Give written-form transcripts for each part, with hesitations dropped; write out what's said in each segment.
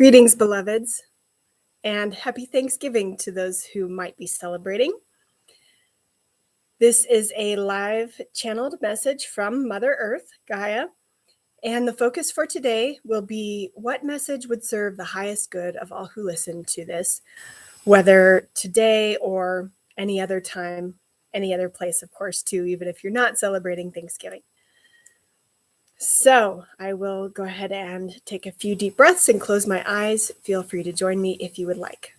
Greetings, beloveds, and happy Thanksgiving to those who might be celebrating. This is a live channeled message from Mother Earth, Gaia, and the focus for today will be what message would serve the highest good of all who listen to this, whether today or any other time, any other place, of course, too, even if you're not celebrating Thanksgiving. So I will go ahead and take a few deep breaths and close my eyes. Feel free to join me if you would like.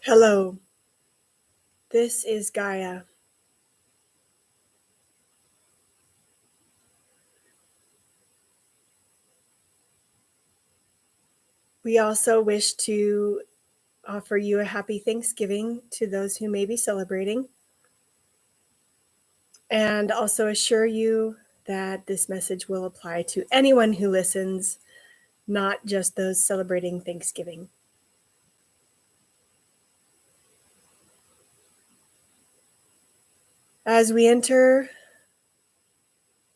Hello, this is Gaia. We also wish to offer you a happy Thanksgiving to those who may be celebrating, and also assure you that this message will apply to anyone who listens, not just those celebrating Thanksgiving. As we enter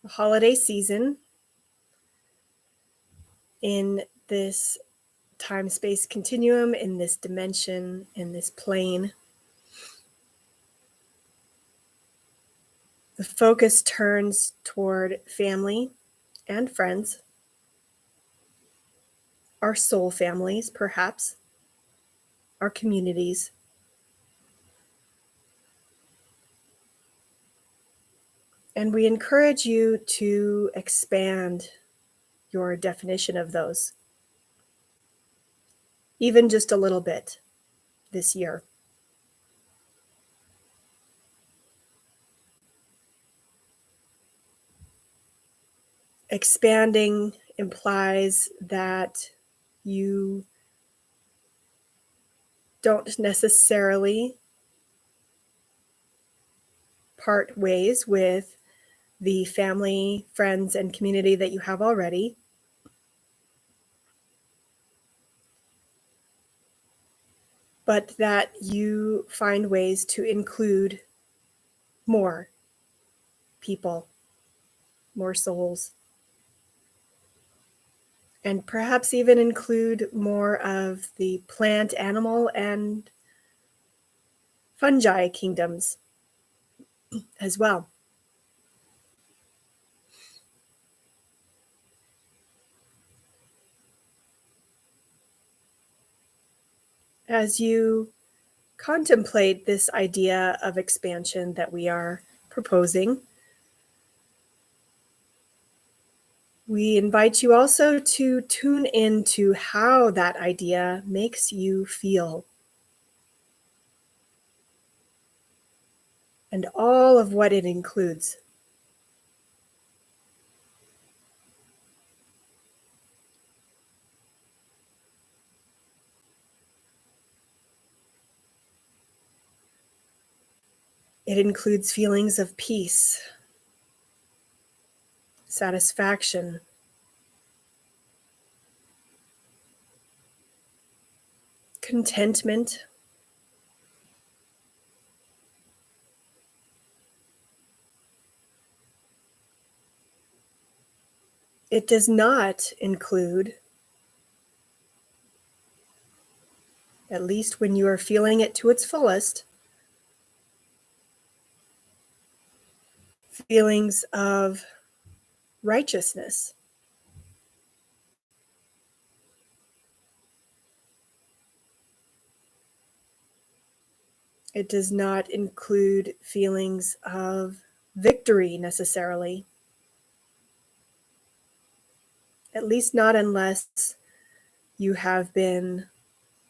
the holiday season in this time-space continuum, in this dimension, in this plane, the focus turns toward family and friends, our soul families, perhaps, our communities. And we encourage you to expand your definition of those, even just a little bit this year. Expanding implies that you don't necessarily part ways with the family, friends, and community that you have already. But that you find ways to include more people, more souls, and perhaps even include more of the plant, animal, and fungi kingdoms as well. As you contemplate this idea of expansion that we are proposing, we invite you also to tune into how that idea makes you feel and all of what it includes. It includes feelings of peace, satisfaction, contentment, it does not include, at least when you are feeling it to its fullest, feelings of righteousness. It does not include feelings of victory necessarily. at least not unless you have been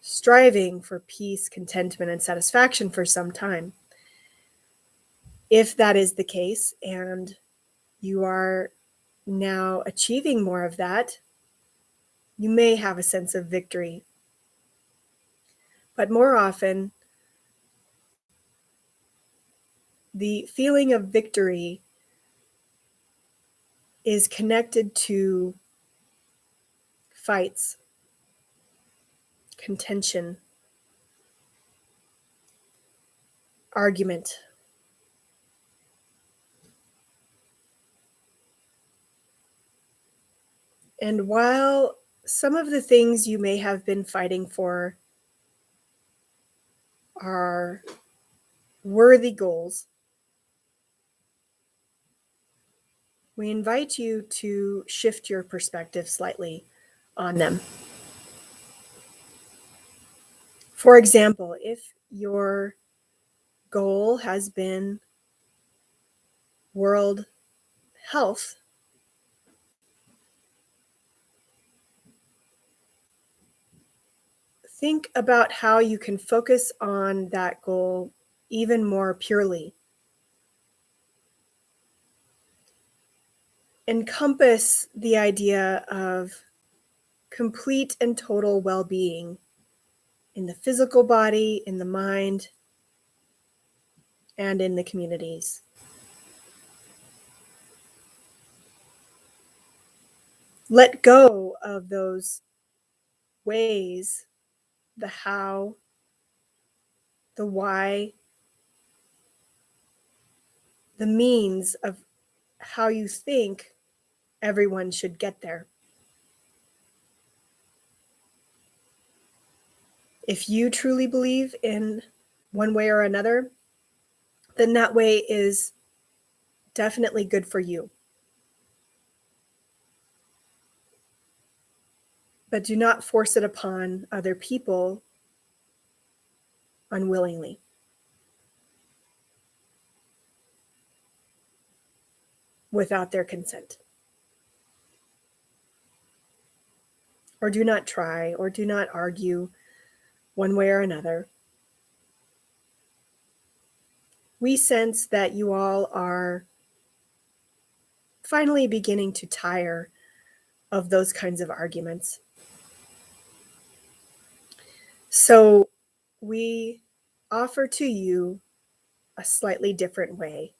striving for peace, contentment, and satisfaction for some time. If that is the case and you are now achieving more of that, you may have a sense of victory. But more often, the feeling of victory is connected to fights, contention, argument. And while some of the things you may have been fighting for are worthy goals, we invite you to shift your perspective slightly on them. For example, if your goal has been world health, think about how you can focus on that goal even more purely. Encompass the idea of complete and total well-being in the physical body, in the mind, and in the communities. Let go of those ways, the how, the why, the means of how you think everyone should get there. If you truly believe in one way or another, then that way is definitely good for you. But do not force it upon other people unwillingly. Without their consent. Or do not try, or do not argue one way or another. We sense that you all are finally beginning to tire of those kinds of arguments. So we offer to you a slightly different way,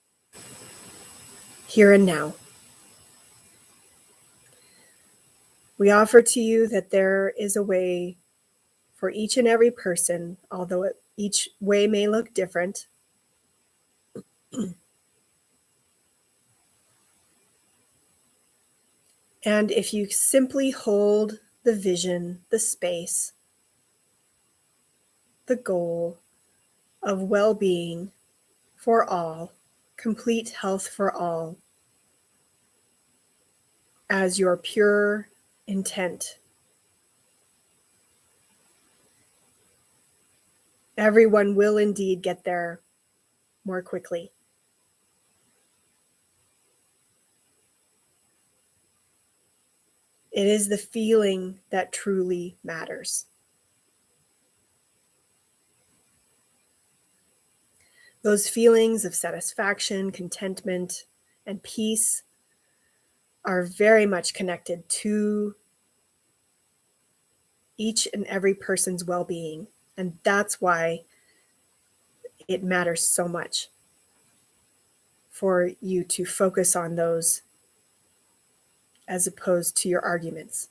here and now. We offer to you that there is a way for each and every person, although each way may look different. And if you simply hold the vision, the space, the goal of well-being for all, complete health for all, as your pure intent, everyone will indeed get there more quickly. It is the feeling that truly matters. Those feelings of satisfaction, contentment, and peace are very much connected to each and every person's well-being. And that's why it matters so much for you to focus on those as opposed to your arguments.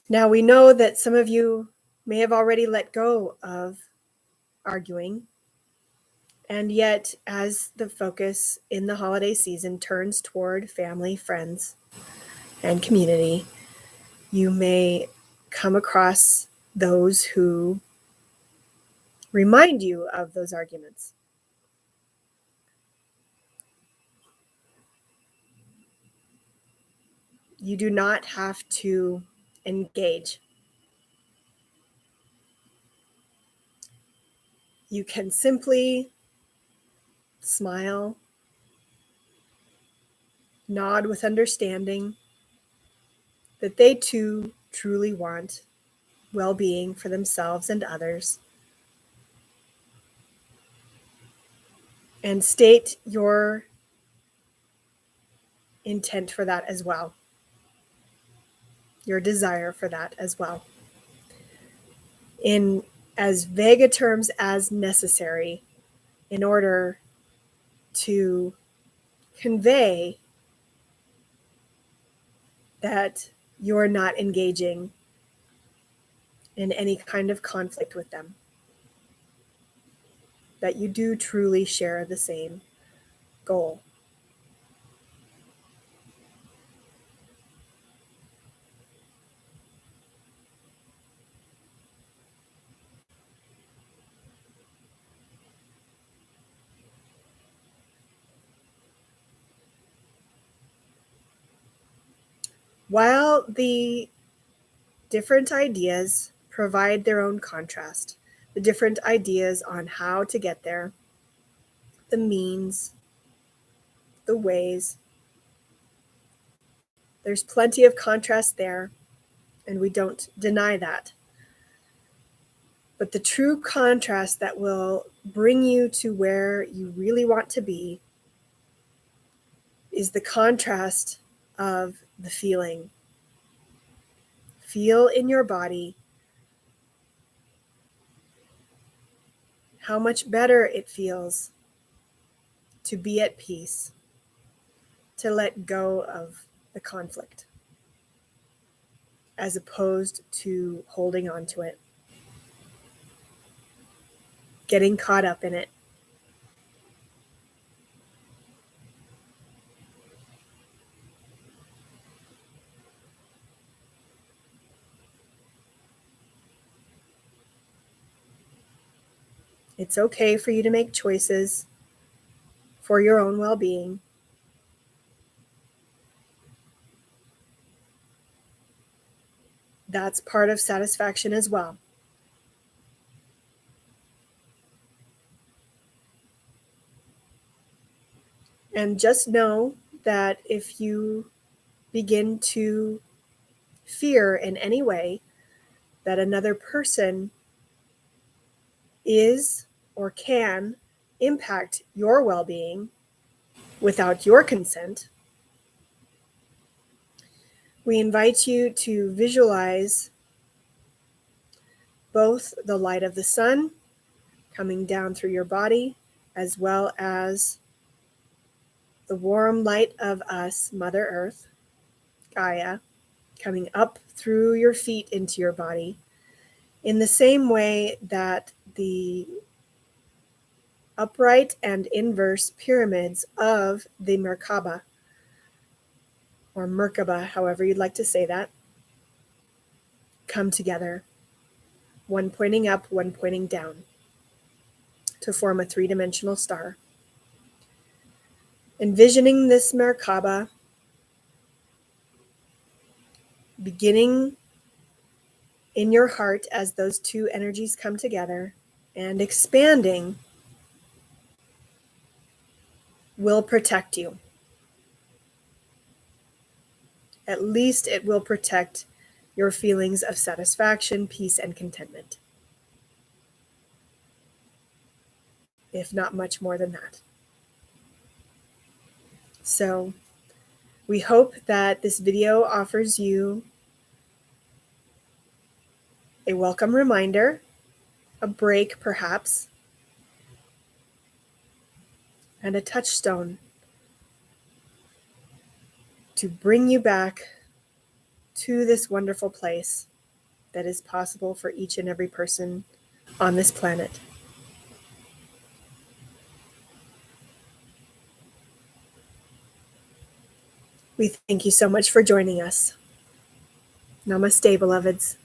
Now, we know that some of you may have already let go of arguing, and yet as the focus in the holiday season turns toward family, friends, and community, you may come across those who remind you of those arguments. You do not have to engage. You can simply smile, nod with understanding that they too truly want well-being for themselves and others. And state your intent for that as well, your desire for that as well, in as vague a terms as necessary in order to convey that you're not engaging in any kind of conflict with them, that you do truly share the same goal. While the different ideas provide their own contrast, the different ideas on how to get there, the means, the ways, there's plenty of contrast there, and we don't deny that. But the true contrast that will bring you to where you really want to be is the contrast of the feeling. Feel in your body how much better it feels to be at peace, to let go of the conflict, as opposed to holding on to it, getting caught up in it. It's okay for you to make choices for your own well-being. That's part of satisfaction as well. And just know that if you begin to fear in any way that another person is or can impact your well-being without your consent, we invite you to visualize both the light of the sun coming down through your body, as well as the warm light of us, Mother Earth, Gaia, coming up through your feet into your body, in the same way that the upright and inverse pyramids of the Merkaba, or Merkaba, however you'd like to say that, come together, one pointing up, one pointing down, to form a three-dimensional star. Envisioning this Merkaba beginning in your heart as those two energies come together, and expanding will protect you. At least it will protect your feelings of satisfaction, peace, and contentment, if not much more than that. So we hope that this video offers you a welcome reminder, a break perhaps, and a touchstone to bring you back to this wonderful place that is possible for each and every person on this planet. We thank you so much for joining us. Namaste, beloveds.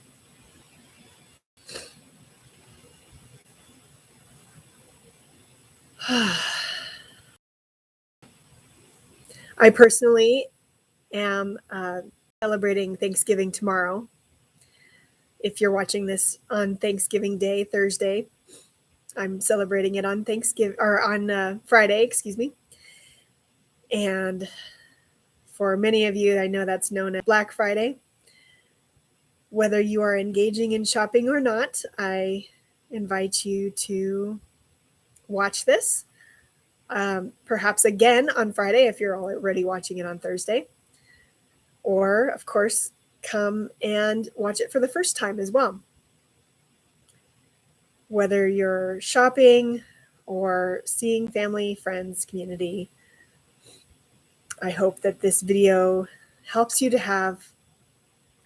I personally am celebrating Thanksgiving tomorrow. If you're watching this on Thanksgiving Day, Thursday, I'm celebrating it on Thanksgiving, or on Friday, excuse me. And For many of you, I know that's known as Black Friday. Whether you are engaging in shopping or not, I invite you to watch this. Perhaps again on Friday if you're already watching it on Thursday. Or, of course, come and watch it for the first time as well. Whether you're shopping or seeing family, friends, community, I hope that this video helps you to have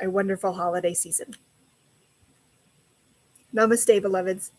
a wonderful holiday season. Namaste, beloveds.